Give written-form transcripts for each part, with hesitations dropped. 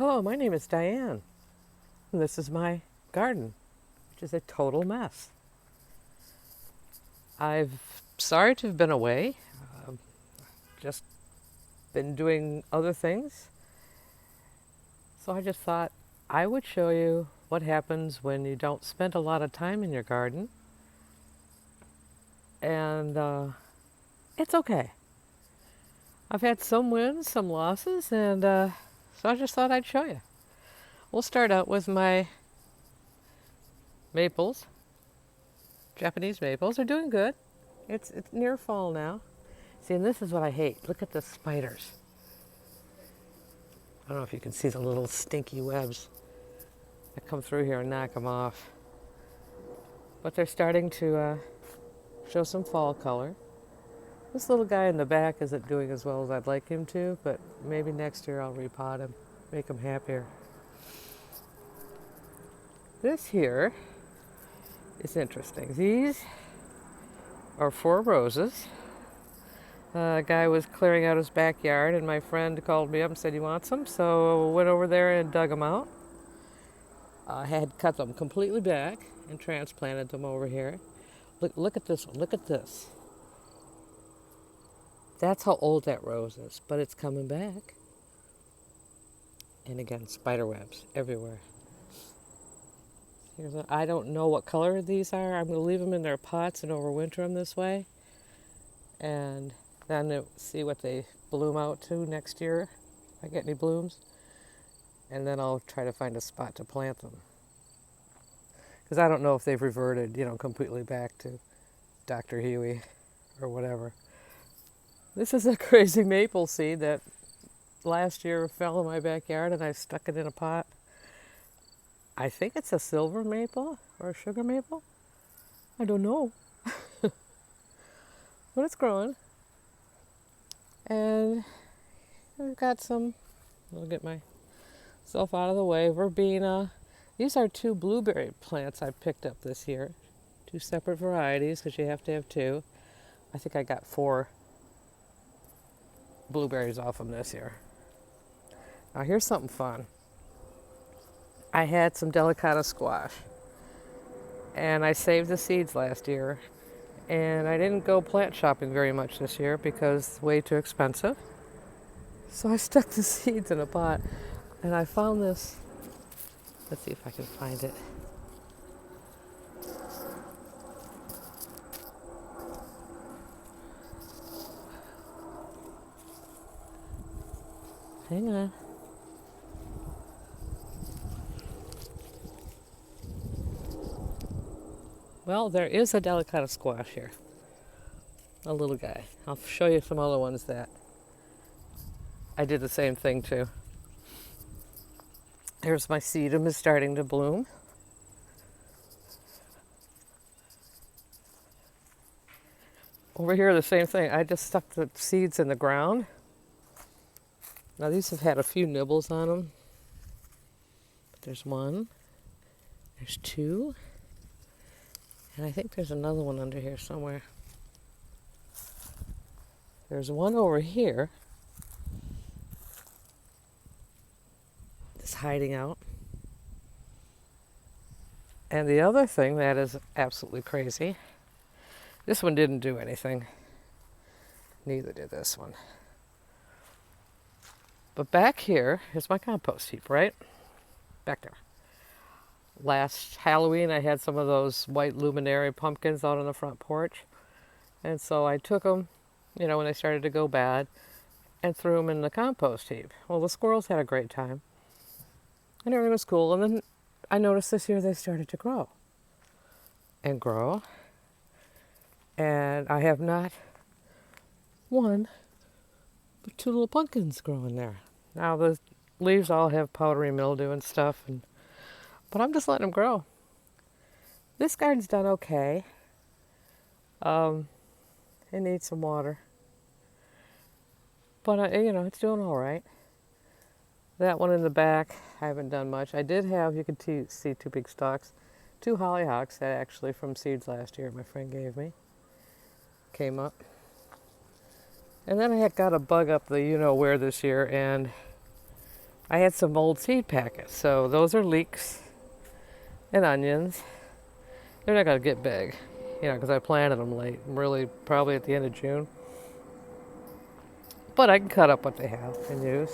Hello, my name is Diane, and this is my garden, which is a total mess. I've sorry to have been away, just been doing other things. So I just thought I would show you what happens when you don't spend a lot of time in your garden, and it's okay. I've had some wins, some losses, and so I just thought I'd show you. We'll start out with my maples. Japanese maples are doing good. It's near fall now. See, and this is what I hate. Look at the spiders. I don't know if you can see the little stinky webs that come through here and knock them off. But they're starting to show some fall color. This little guy in the back isn't doing as well as I'd like him to, but maybe next year I'll repot him, make him happier. This here is interesting. These are 4 roses. A guy was clearing out his backyard, and my friend called me up and said he wants them, so I went over there and dug them out. I had cut them completely back and transplanted them over here. Look at this one. Look at this. That's how old that rose is, but it's coming back. And again, spider webs everywhere. I don't know what color these are. I'm going to leave them in their pots and overwinter them this way. And then see what they bloom out to next year, if I get any blooms. And then I'll try to find a spot to plant them. Because I don't know if they've reverted, completely back to Dr. Huey or whatever. This is a crazy maple seed that last year fell in my backyard and I stuck it in a pot. I think it's a silver maple or a sugar maple. I don't know. But it's growing. And we've got some, I'll get myself out of the way. Verbena. These are 2 blueberry plants I picked up this year. 2 separate varieties because you have to have 2. I think I got 4 blueberries off them this year. Now here's something fun. I had some delicata squash, and I saved the seeds last year, and I didn't go plant shopping very much this year because it's way too expensive. So I stuck the seeds in a pot, and I found this. Let's see if I can find it. Hang on. Well, there is a delicata squash here. A little guy. I'll show you some other ones that I did the same thing to. Here's my sedum is starting to bloom. Over here, the same thing. I just stuck the seeds in the ground. Now these have had a few nibbles on them. But there's 1. There's 2. And I think there's another one under here somewhere. There's one over here. It's hiding out. And the other thing that is absolutely crazy, this one didn't do anything. Neither did this one. But back here is my compost heap, right? Back there. Last Halloween, I had some of those white luminary pumpkins out on the front porch. And so I took them, when they started to go bad, and threw them in the compost heap. Well, the squirrels had a great time. And everything was cool. And then I noticed this year they started to grow. And grow. And I have not 1, but 2 little pumpkins growing there. Now the leaves all have powdery mildew and stuff, but I'm just letting them grow. This garden's done okay. It needs some water. But, it's doing all right. That one in the back, I haven't done much. I did have, you could see 2 big stalks, 2 hollyhocks that actually from seeds last year my friend gave me. Came up. And then I had got a bug up the where this year, and I had some old seed packets. So those are leeks and onions. They're not going to get big, because I planted them late, really probably at the end of June. But I can cut up what they have and use.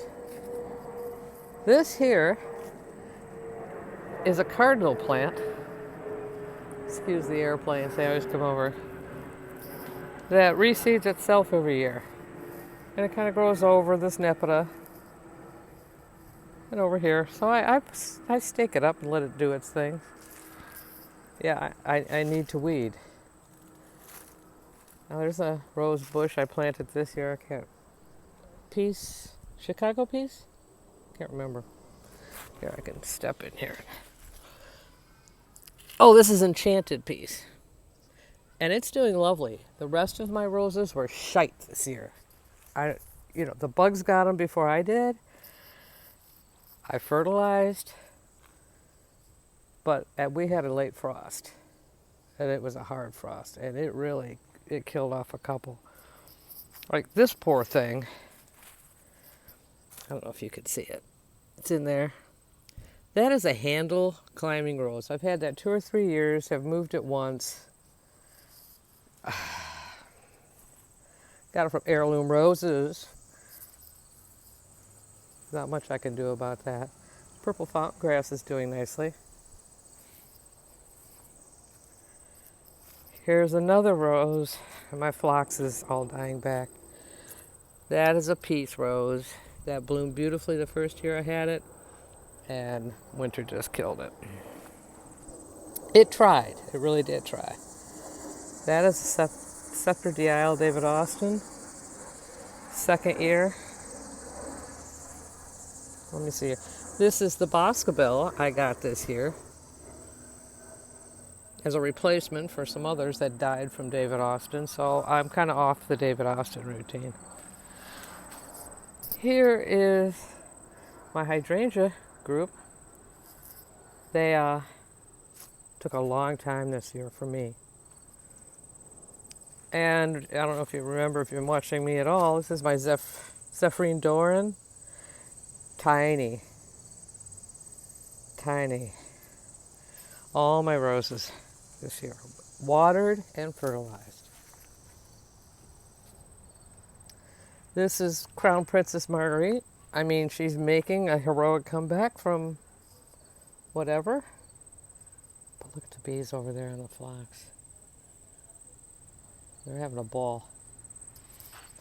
This here is a cardinal plant. Excuse the airplanes, they always come over. That reseeds itself every year. And it kind of grows over this nepeta and over here. So I stake it up and let it do its thing. Yeah, I need to weed. Now there's a rose bush I planted this year. Chicago peace? Can't remember. Here, I can step in here. Oh, this is enchanted peace. And it's doing lovely. The rest of my roses were shite this year. The bugs got them before I did. I fertilized, but we had a late frost, and it was a hard frost, and it killed off a couple. Like this poor thing. I don't know if you could see it. It's in there. That is a handle climbing rose. I've had that 2 or 3 years. Have moved it once. Got it from Heirloom Roses. Not much I can do about that. Purple fountain grass is doing nicely. Here's another rose, and my phlox is all dying back. That is a peace rose that bloomed beautifully the first year I had it, and winter just killed it. It tried. It really did try. That is Scepter d'Isle David Austin. Second year. Let me see. This is the Boscobel I got this year as a replacement for some others that died from David Austin. So I'm kind of off the David Austin routine. Here is my hydrangea group. They took a long time this year for me. And I don't know if you remember, if you've been watching me at all, this is my Zephrine Doran. Tiny. All my roses this year, watered and fertilized. This is Crown Princess Marguerite. I mean, she's making a heroic comeback from whatever. But look at the bees over there in the phlox. They're having a ball.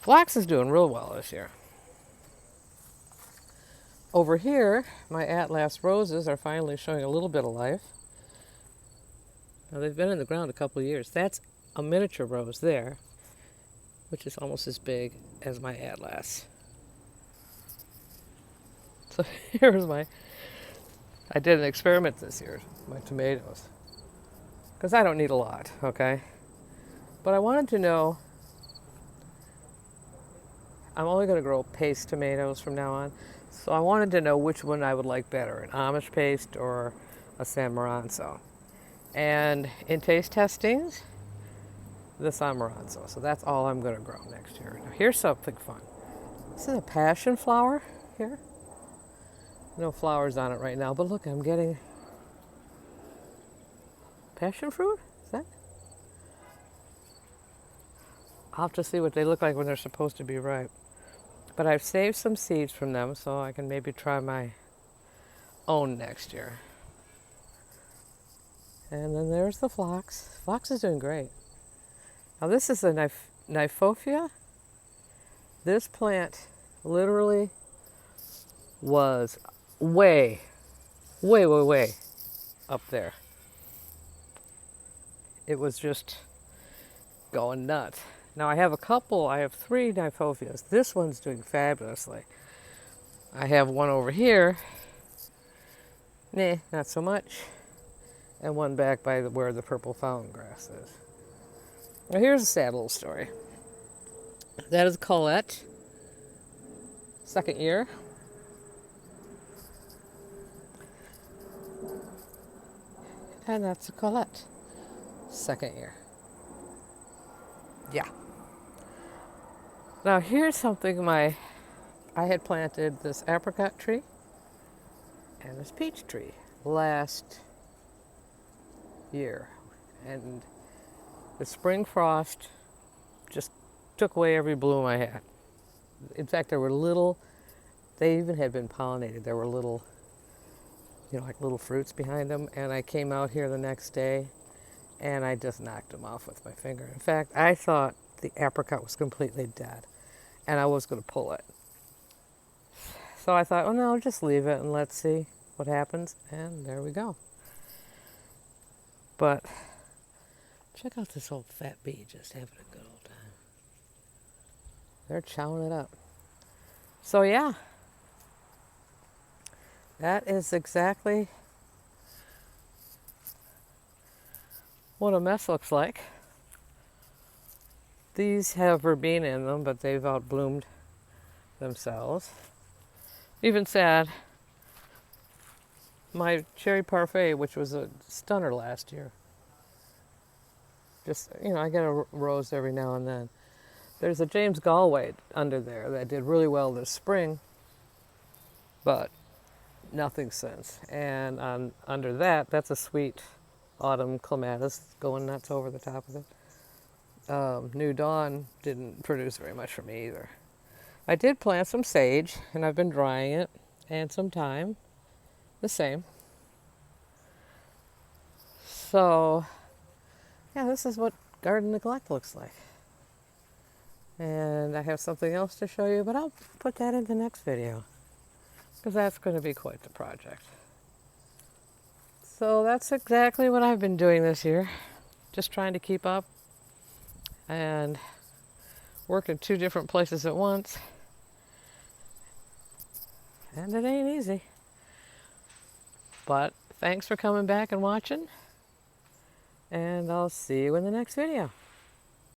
Phlox is doing real well this year. Over here, my Atlas roses are finally showing a little bit of life. Now, they've been in the ground a couple of years. That's a miniature rose there, which is almost as big as my Atlas. So here's I did an experiment this year, my tomatoes. Because I don't need a lot, okay? But I wanted to know, I'm only going to grow paste tomatoes from now on. So I wanted to know which one I would like better, an Amish paste or a San Maranzo. And in taste testings, the San Maranzo. So that's all I'm going to grow next year. Now here's something fun. This is a passion flower here. No flowers on it right now, but look, I'm getting passion fruit? Is that? I'll have to see what they look like when they're supposed to be ripe. But I've saved some seeds from them so I can maybe try my own next year. And then there's the phlox. Phlox is doing great. Now this is a Nyphophia. This plant literally was way up there. It was just going nuts. Now I have 3 Nyphophias. This one's doing fabulously. I have one over here. Not so much. And one back by where the purple fountain grass is. Now here's a sad little story. That is Colette. Second year. And that's a Colette. Second year. Yeah. Now here's something I had planted this apricot tree and this peach tree last year. And the spring frost just took away every bloom I had. In fact, there were little, they even had been pollinated. There were little, like little fruits behind them. And I came out here the next day and I just knocked them off with my finger. In fact, I thought the apricot was completely dead and I was going to pull it. So I thought, oh no, I'll just leave it and let's see what happens. And there we go. But check out this old fat bee just having a good old time. They're chowing it up. So yeah, that is exactly what a mess looks like. These have verbena in them, but they've outbloomed themselves. Even sad, my cherry parfait, which was a stunner last year, just, I get a rose every now and then. There's a James Galway under there that did really well this spring, but nothing since. And under that, that's a sweet autumn clematis going nuts over the top of it. New Dawn didn't produce very much for me either. I did plant some sage, and I've been drying it, and some thyme, the same. So, yeah, this is what garden neglect looks like. And I have something else to show you, but I'll put that in the next video, because that's going to be quite the project. So that's exactly what I've been doing this year, just trying to keep up and work in 2 different places at once. And it ain't easy. But thanks for coming back and watching, and I'll see you in the next video.